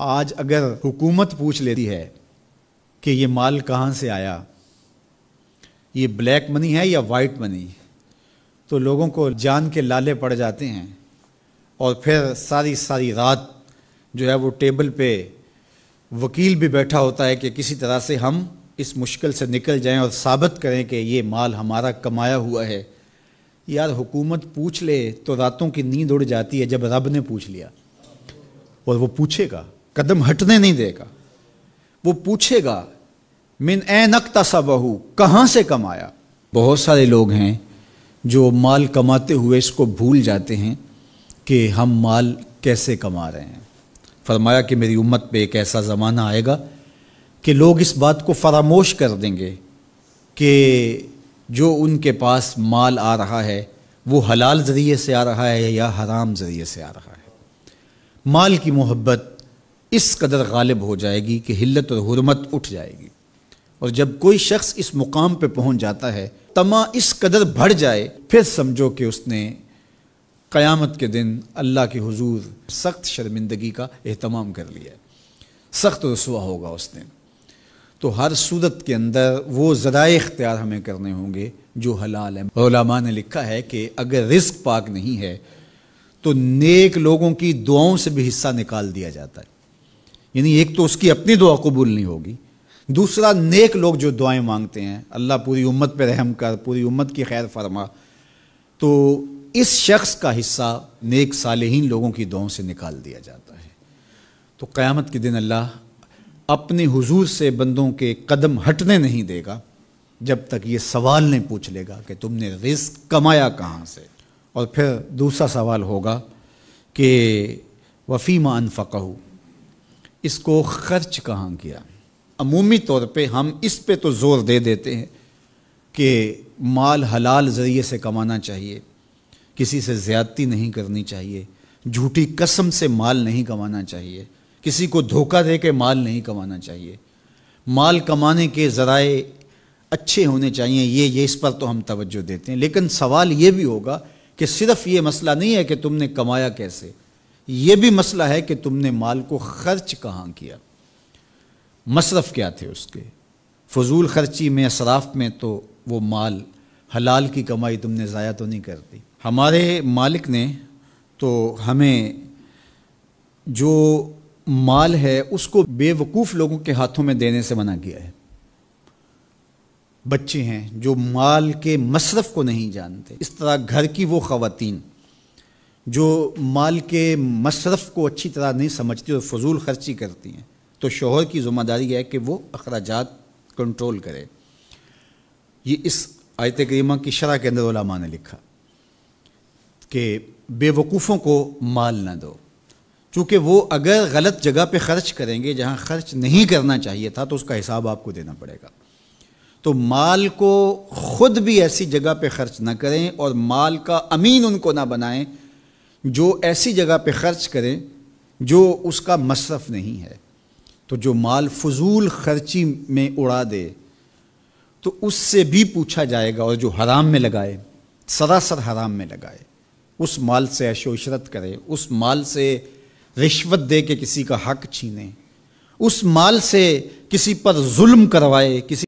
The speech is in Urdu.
آج اگر حکومت پوچھ لیتی ہے کہ یہ مال کہاں سے آیا، یہ بلیک منی ہے یا وائٹ منی، تو لوگوں کو جان کے لالے پڑ جاتے ہیں، اور پھر ساری رات جو ہے وہ ٹیبل پہ وکیل بھی بیٹھا ہوتا ہے کہ کسی طرح سے ہم اس مشکل سے نکل جائیں اور ثابت کریں کہ یہ مال ہمارا کمایا ہوا ہے۔ یار حکومت پوچھ لے تو راتوں کی نیند اڑ جاتی ہے جب رب نے پوچھ لیا، اور وہ پوچھے گا، قدم ہٹنے نہیں دے گا، وہ پوچھے گا من این اکتسبہ، کہاں سے کمایا۔ بہت سارے لوگ ہیں جو مال کماتے ہوئے اس کو بھول جاتے ہیں کہ ہم مال کیسے کما رہے ہیں۔ فرمایا کہ میری امت پہ ایک ایسا زمانہ آئے گا کہ لوگ اس بات کو فراموش کر دیں گے کہ جو ان کے پاس مال آ رہا ہے وہ حلال ذریعے سے آ رہا ہے یا حرام ذریعے سے آ رہا ہے۔ مال کی محبت اس قدر غالب ہو جائے گی کہ حلت اور حرمت اٹھ جائے گی، اور جب کوئی شخص اس مقام پہ پہنچ جاتا ہے، طمع اس قدر بڑھ جائے، پھر سمجھو کہ اس نے قیامت کے دن اللہ کے حضور سخت شرمندگی کا اہتمام کر لیا، سخت رسوا ہوگا اس دن۔ تو ہر صورت کے اندر وہ ذرائع اختیار ہمیں کرنے ہوں گے جو حلال ہیں۔ علماء نے لکھا ہے کہ اگر رزق پاک نہیں ہے تو نیک لوگوں کی دعاؤں سے بھی حصہ نکال دیا جاتا ہے، یعنی ایک تو اس کی اپنی دعا قبول نہیں ہوگی، دوسرا نیک لوگ جو دعائیں مانگتے ہیں، اللہ پوری امت پہ رحم کر، پوری امت کی خیر فرما، تو اس شخص کا حصہ نیک صالحین لوگوں کی دعاؤں سے نکال دیا جاتا ہے۔ تو قیامت کے دن اللہ اپنے حضور سے بندوں کے قدم ہٹنے نہیں دے گا جب تک یہ سوال نہیں پوچھ لے گا کہ تم نے رزق کمایا کہاں سے۔ اور پھر دوسرا سوال ہوگا کہ وفیما انفقہ، اس کو خرچ کہاں کیا۔ عمومی طور پہ ہم اس پہ تو زور دے دیتے ہیں کہ مال حلال ذریعے سے کمانا چاہیے، کسی سے زیادتی نہیں کرنی چاہیے، جھوٹی قسم سے مال نہیں کمانا چاہیے، کسی کو دھوکہ دے کے مال نہیں کمانا چاہیے، مال کمانے کے ذرائع اچھے ہونے چاہیے، یہ اس پر تو ہم توجہ دیتے ہیں۔ لیکن سوال یہ بھی ہوگا کہ صرف یہ مسئلہ نہیں ہے کہ تم نے کمایا کیسے، یہ بھی مسئلہ ہے کہ تم نے مال کو خرچ کہاں کیا، مصرف کیا تھے اس کے، فضول خرچی میں، اسراف میں تو وہ مال حلال کی کمائی تم نے ضائع تو نہیں کر دی۔ ہمارے مالک نے تو ہمیں جو مال ہے اس کو بے وقوف لوگوں کے ہاتھوں میں دینے سے منع کیا ہے۔ بچے ہیں جو مال کے مصرف کو نہیں جانتے، اس طرح گھر کی وہ خواتین جو مال کے مصرف کو اچھی طرح نہیں سمجھتی اور فضول خرچی کرتی ہیں، تو شوہر کی ذمہ داری ہے کہ وہ اخراجات کنٹرول کرے۔ یہ اس آیت کریمہ کی شرح کے اندر علماء نے لکھا کہ بے وقوفوں کو مال نہ دو، چونکہ وہ اگر غلط جگہ پہ خرچ کریں گے جہاں خرچ نہیں کرنا چاہیے تھا تو اس کا حساب آپ کو دینا پڑے گا۔ تو مال کو خود بھی ایسی جگہ پہ خرچ نہ کریں، اور مال کا امین ان کو نہ بنائیں جو ایسی جگہ پہ خرچ کریں جو اس کا مصرف نہیں ہے۔ تو جو مال فضول خرچی میں اڑا دے تو اس سے بھی پوچھا جائے گا، اور جو حرام میں لگائے، سراسر حرام میں لگائے، اس مال سے عیش و عشرت کرے، اس مال سے رشوت دے کے کسی کا حق چھینے، اس مال سے کسی پر ظلم کروائے، کسی